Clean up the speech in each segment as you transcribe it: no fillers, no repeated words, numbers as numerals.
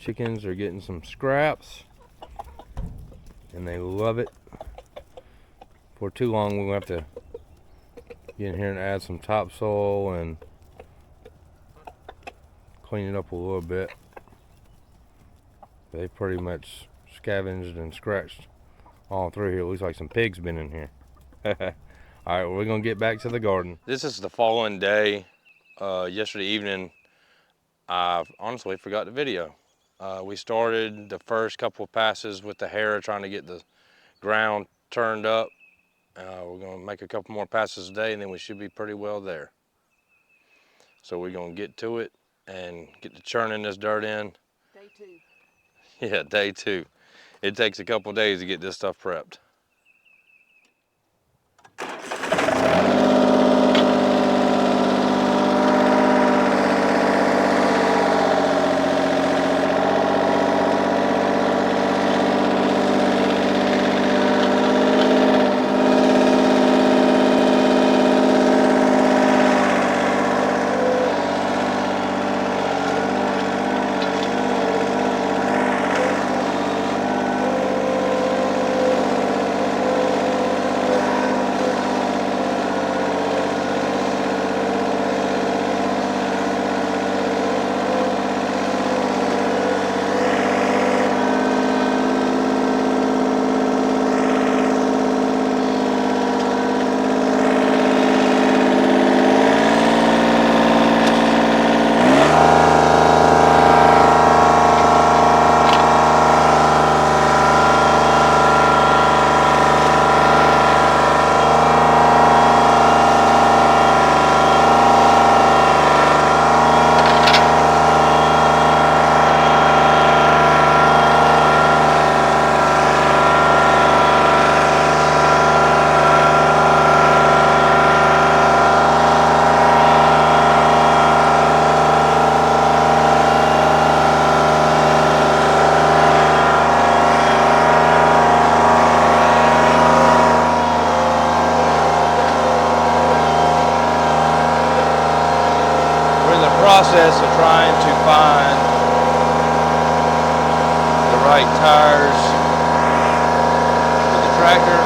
chickens are getting some scraps, and they love it. For too long, we'll have to get in here and add some topsoil and clean it up a little bit. They pretty much scavenged and scratched all through here. It looks like some pigs been in here. All right, we're gonna get back to the garden. This is the following day. Yesterday evening, I honestly forgot the video. We started the first couple of passes with the harrow trying to get the ground turned up. We're gonna make a couple more passes today and then we should be pretty well there. So we're gonna get to it and get to churning this dirt in. Day 2. Yeah, day 2. It takes a couple days to get this stuff prepped. Process of trying to find the right tires for the tractor.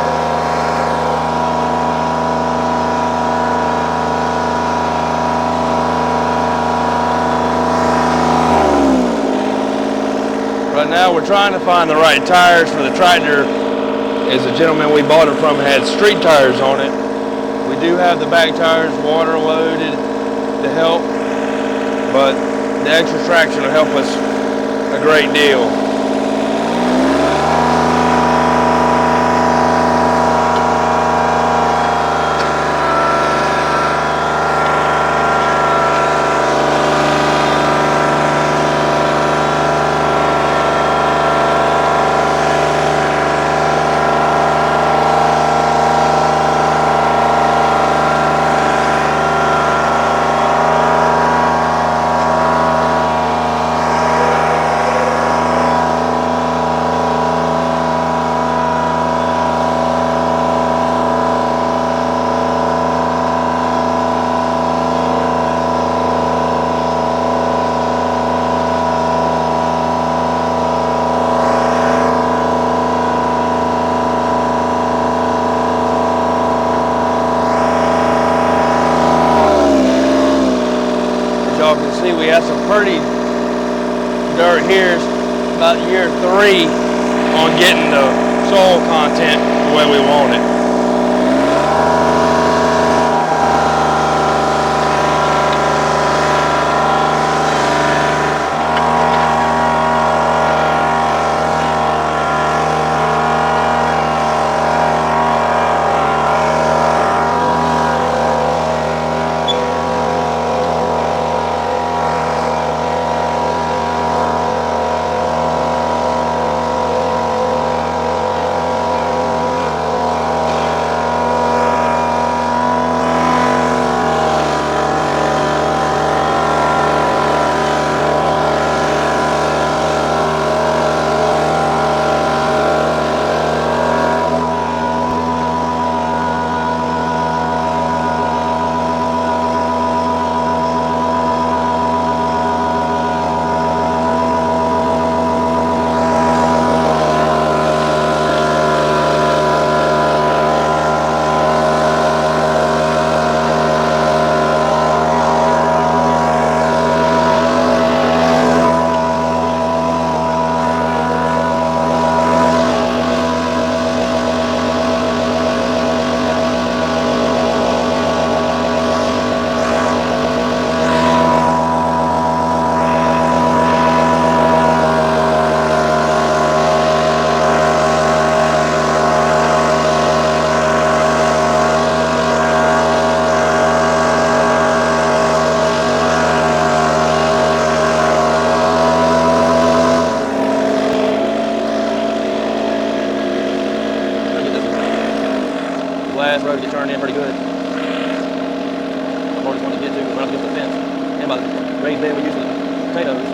Right now we're trying to find the right tires for the tractor. As the gentleman we bought it from had street tires on it. We do have the back tires water loaded to help, but the extra traction will help us a great deal. Y'all can see we have some pretty dirt here. It's about year 3 on getting the soil content the way we want it. turned in pretty good. The hardest one to get to is right up against the fence. And by the raised bed we use for the potatoes.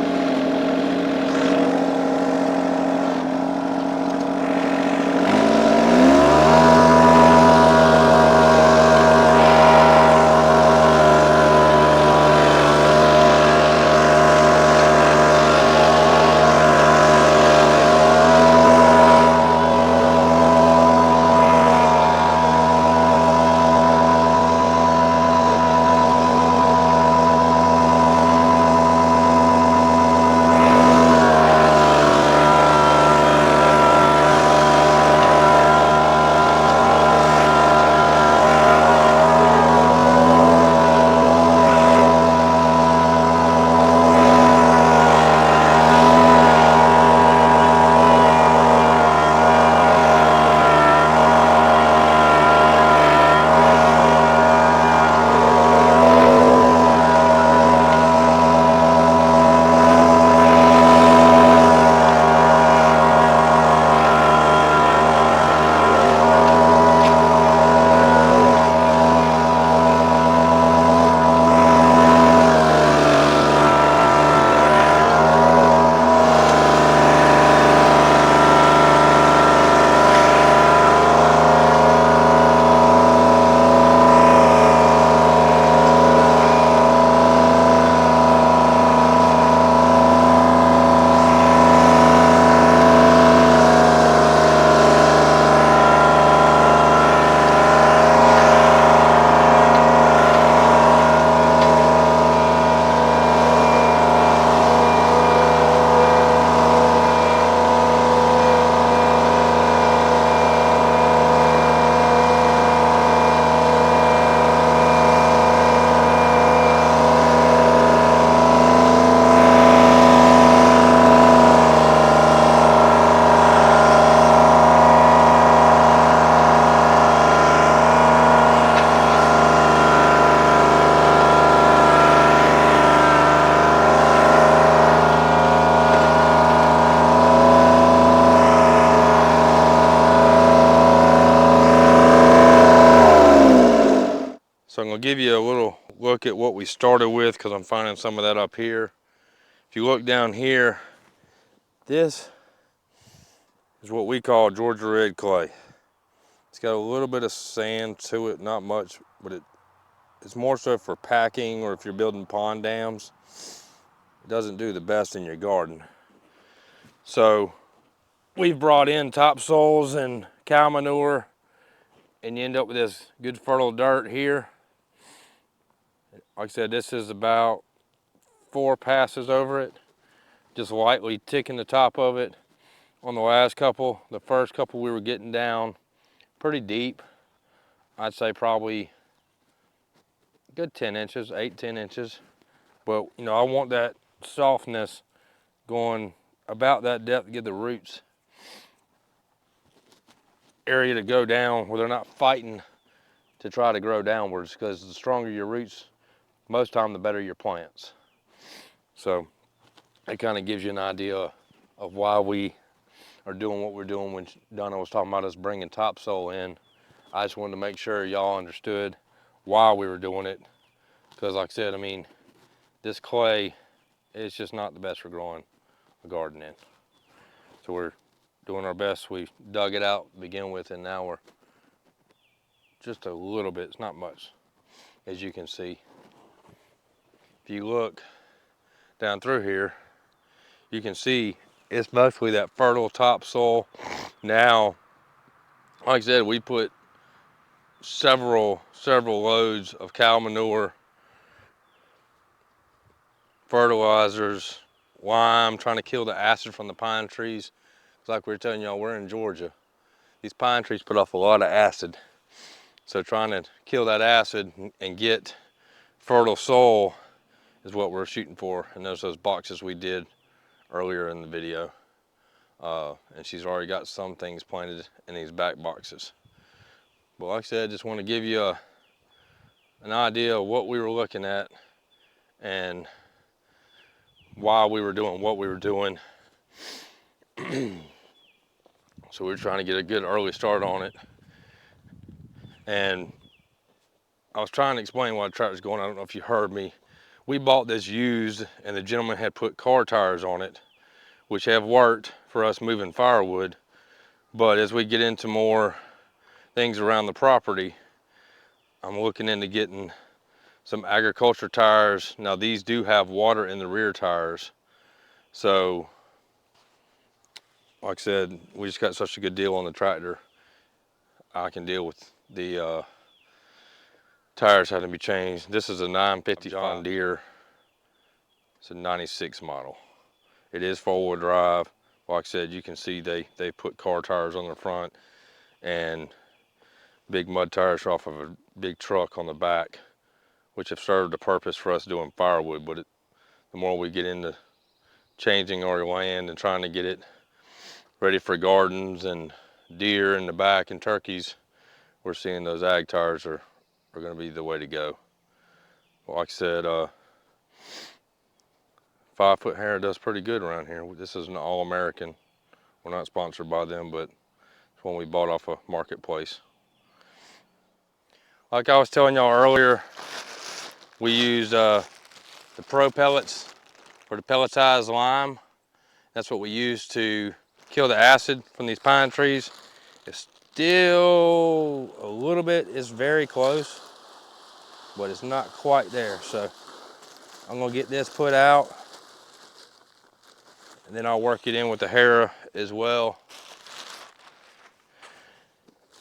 So I'm gonna give you a little look at what we started with because I'm finding some of that up here. If you look down here, this is what we call Georgia red clay. It's got a little bit of sand to it, not much, but it's more so for packing or if you're building pond dams. It doesn't do the best in your garden. So we've brought in topsoils and cow manure, and you end up with this good fertile dirt here. Like I said, this is about 4 passes over it, just lightly ticking the top of it. On the last couple, the first couple we were getting down pretty deep. I'd say probably a good 10 inches, 8-10 inches. But you know, I want that softness going about that depth to get the roots area to go down where they're not fighting to try to grow downwards, because the stronger your roots, most time the better your plants. So it kind of gives you an idea of why we are doing what we're doing. When Donna was talking about us bringing topsoil in, I just wanted to make sure y'all understood why we were doing it, because like I said, I mean, this clay is just not the best for growing a garden in. So we're doing our best. We dug it out to begin with, and now we're just a little bit, it's not much, as you can see. If you look down through here, you can see it's mostly that fertile topsoil. Now, like I said, we put several loads of cow manure, fertilizers, lime, trying to kill the acid from the pine trees. It's like we were telling y'all, we're in Georgia. These pine trees put off a lot of acid. So trying to kill that acid and get fertile soil is what we're shooting for. And there's those boxes we did earlier in the video. And she's already got some things planted in these back boxes. But like I said, I just want to give you an idea of what we were looking at and why we were doing what we were doing. So we were trying to get a good early start on it. And I was trying to explain why the tractor's going. I don't know if you heard me. We bought this used, and the gentleman had put car tires on it, which have worked for us moving firewood. But as we get into more things around the property, I'm looking into getting some agriculture tires. Now these do have water in the rear tires. So, like I said, we just got such a good deal on the tractor. I can deal with the tires having to be changed. This is a 950 John Deere. It's a 96 model. It is four-wheel drive. Like I said, you can see they put car tires on the front and big mud tires off of a big truck on the back, which have served a purpose for us doing firewood. But the more we get into changing our land and trying to get it ready for gardens and deer in the back and turkeys, we're seeing those ag tires are going to be the way to go. Like I said, 5 Foot Hair does pretty good around here. This is an All-American. We're not sponsored by them, but it's one we bought off a marketplace. Like I was telling y'all earlier, we used the Pro pellets for the pelletized lime. That's what we use to kill the acid from these pine trees. It's still a little bit, it's very close, but it's not quite there. So I'm gonna get this put out, and then I'll work it in with the Hera as well.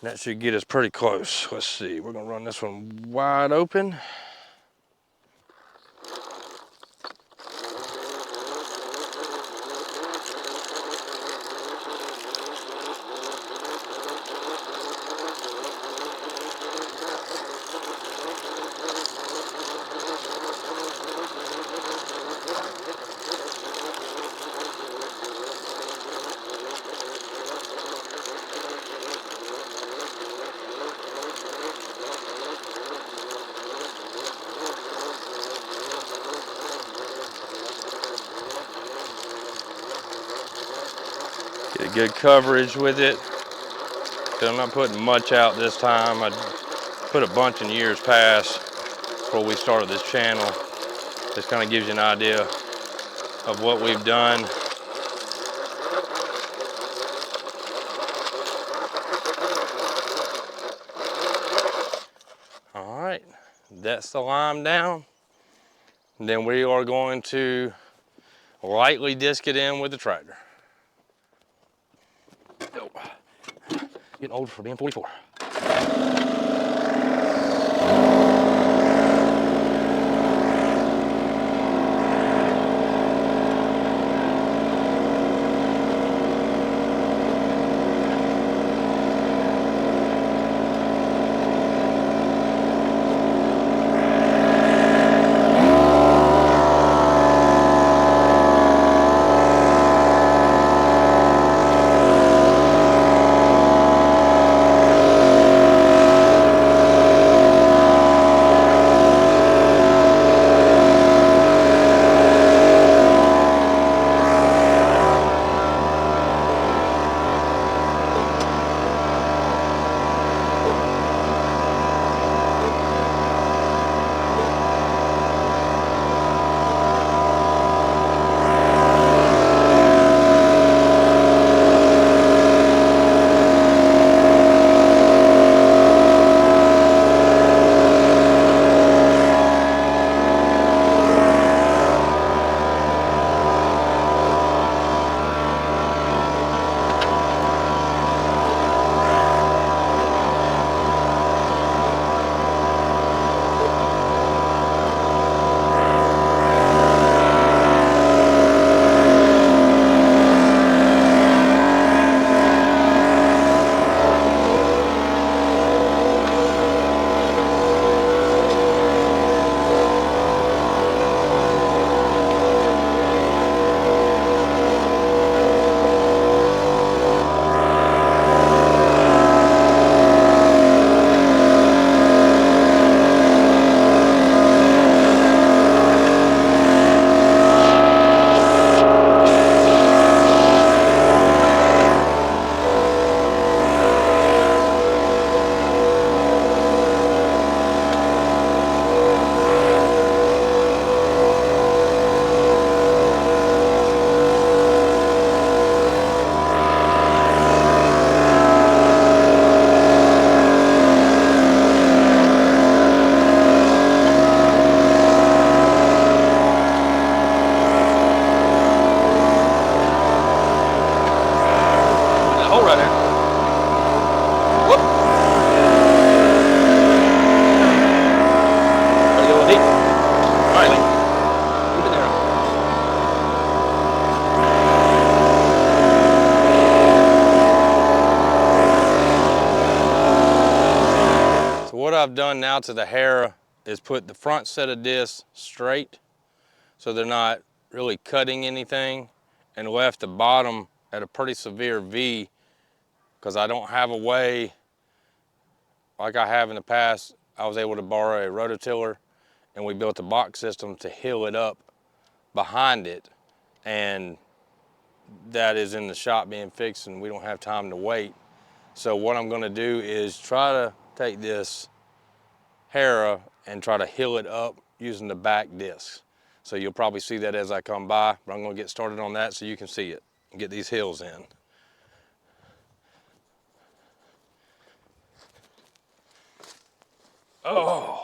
And that should get us pretty close. Let's see, we're gonna run this one wide open. Get a good coverage with it. I'm not putting much out this time. I put a bunch in years past before we started this channel. This kind of gives you an idea of what we've done. All right, that's the lime down. And then we are going to lightly disc it in with the tractor. Oh, getting old for being 44. Lee. All right, Lee. Keep it there. So what I've done now to the hair is put the front set of discs straight so they're not really cutting anything, and left the bottom at a pretty severe V because I don't have a way, like I have in the past. I was able to borrow a rototiller and we built a box system to hill it up behind it, and that is in the shop being fixed and we don't have time to wait. So what I'm gonna do is try to take this Hera and try to hill it up using the back discs. So you'll probably see that as I come by, but I'm gonna get started on that so you can see it and get these hills in. Oh.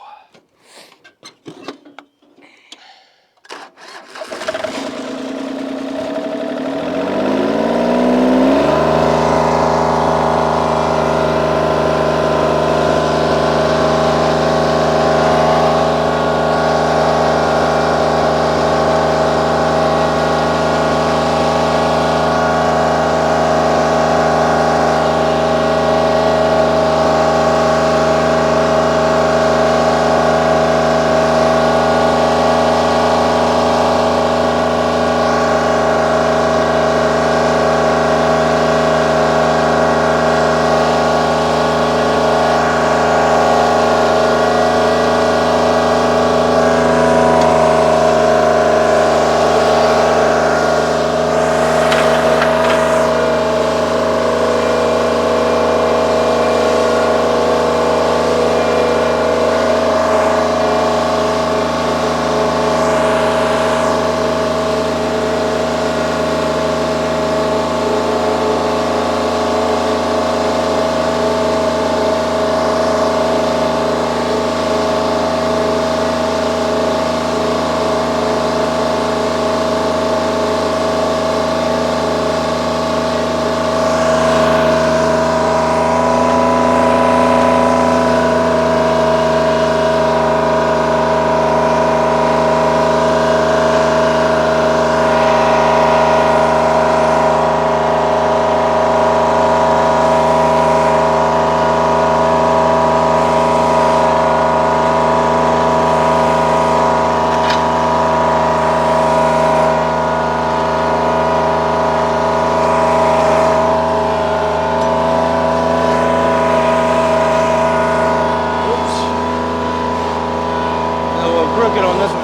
Crooked on this one.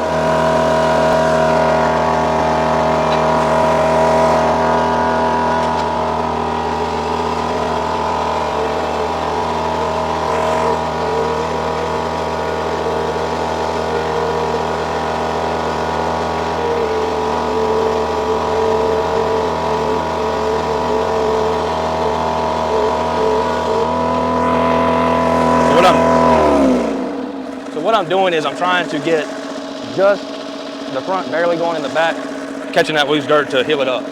So what I'm doing is I'm trying to get just the front barely going in the back, catching that loose dirt to hill it up.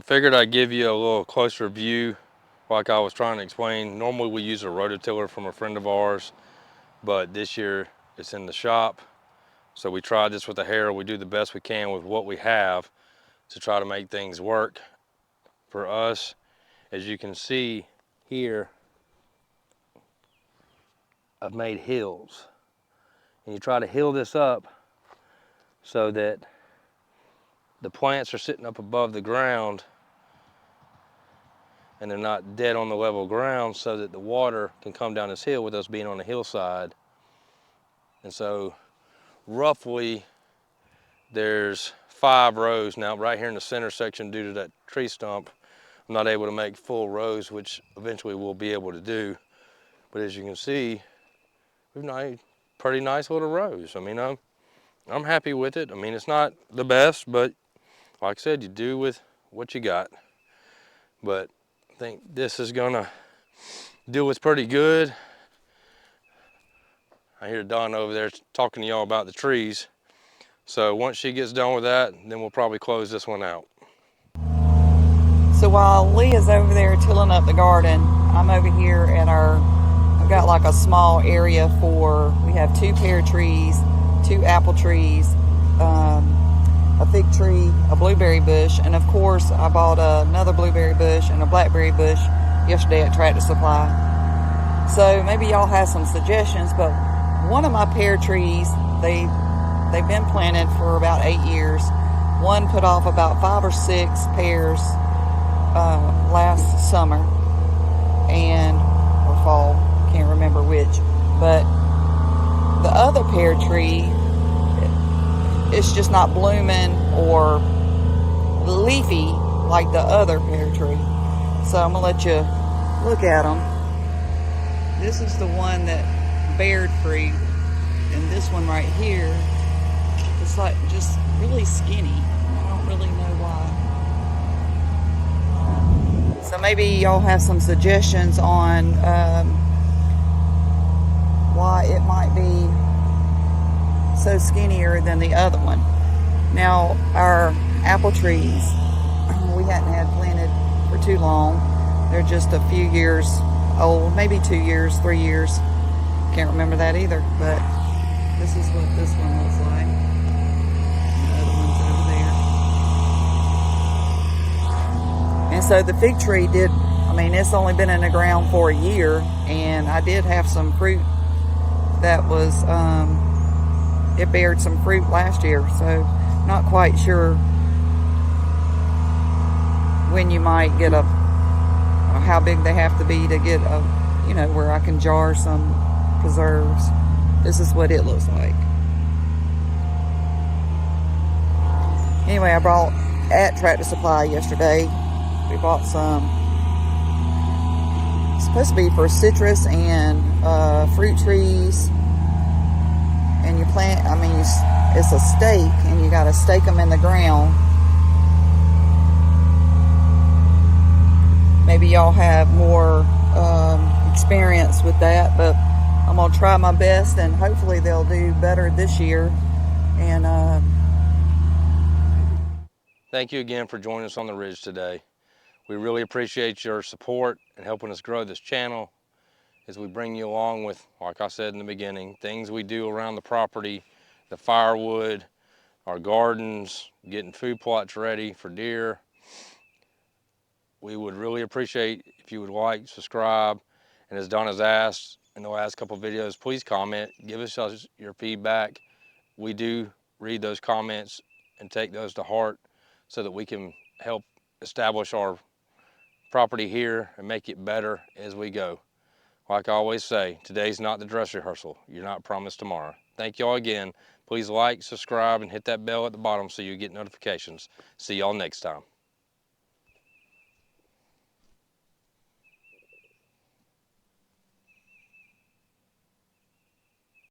figured I'd give you a little closer view like I was trying to explain. Normally we use a rototiller from a friend of ours, but this year it's in the shop. So we tried this with the harrow. We do the best we can with what we have to try to make things work for us. As you can see here, I've made hills. And you try to hill this up so that the plants are sitting up above the ground and they're not dead on the level ground, so that the water can come down this hill with us being on the hillside. And so roughly there's 5 rows. Now right here in the center section, due to that tree stump, I'm not able to make full rows, which eventually we'll be able to do. But as you can see, we've made pretty nice little rows. I mean, I'm happy with it. I mean, it's not the best, but like I said, you do with what you got. But I think this is gonna do what's pretty good. I hear Dawn over there talking to y'all about the trees. So once she gets done with that, then we'll probably close this one out. So while Leah's over there tilling up the garden, I'm over here at I've got like a small area we have 2 pear trees, 2 apple trees, a fig tree, a blueberry bush, and of course I bought another blueberry bush and a blackberry bush yesterday at Tractor Supply. So maybe y'all have some suggestions, but one of my pear trees, they've been planted for about 8 years. One put off about 5 or 6 pears last summer or fall, can't remember which, but the other pear tree, it's just not blooming or leafy like the other pear tree. So I'm gonna let you look at them. This is the one that bared fruit, and this one right here, it's like just really skinny. I don't really know why. So maybe y'all have some suggestions on why it might be so skinnier than the other one. Now, our apple trees, we hadn't had planted for too long. They're just a few years old, maybe 2 years, 3 years. Can't remember that either, but this is what this one looks like. The other one's over there. And so the fig tree it's only been in the ground for a year, and I did have some fruit that was, it bared some fruit last year, so not quite sure when you might get how big they have to be to get where I can jar some preserves. This is what it looks like. Anyway, I bought at Tractor Supply yesterday. We bought some. It's supposed to be for citrus and fruit trees. And you plant, it's a stake, and you got to stake them in the ground. Maybe y'all have more experience with that, but I'm gonna try my best, and hopefully they'll do better this year. And Thank you again for joining us on the Ridge today. We really appreciate your support and helping us grow this channel as we bring you along with, like I said in the beginning, things we do around the property, the firewood, our gardens, getting food plots ready for deer. We would really appreciate if you would like, subscribe, and as Donna's asked in the last couple of videos, please comment, give us your feedback. We do read those comments and take those to heart so that we can help establish our property here and make it better as we go. Like I always say, today's not the dress rehearsal. You're not promised tomorrow. Thank y'all again. Please like, subscribe, and hit that bell at the bottom so you get notifications. See y'all next time.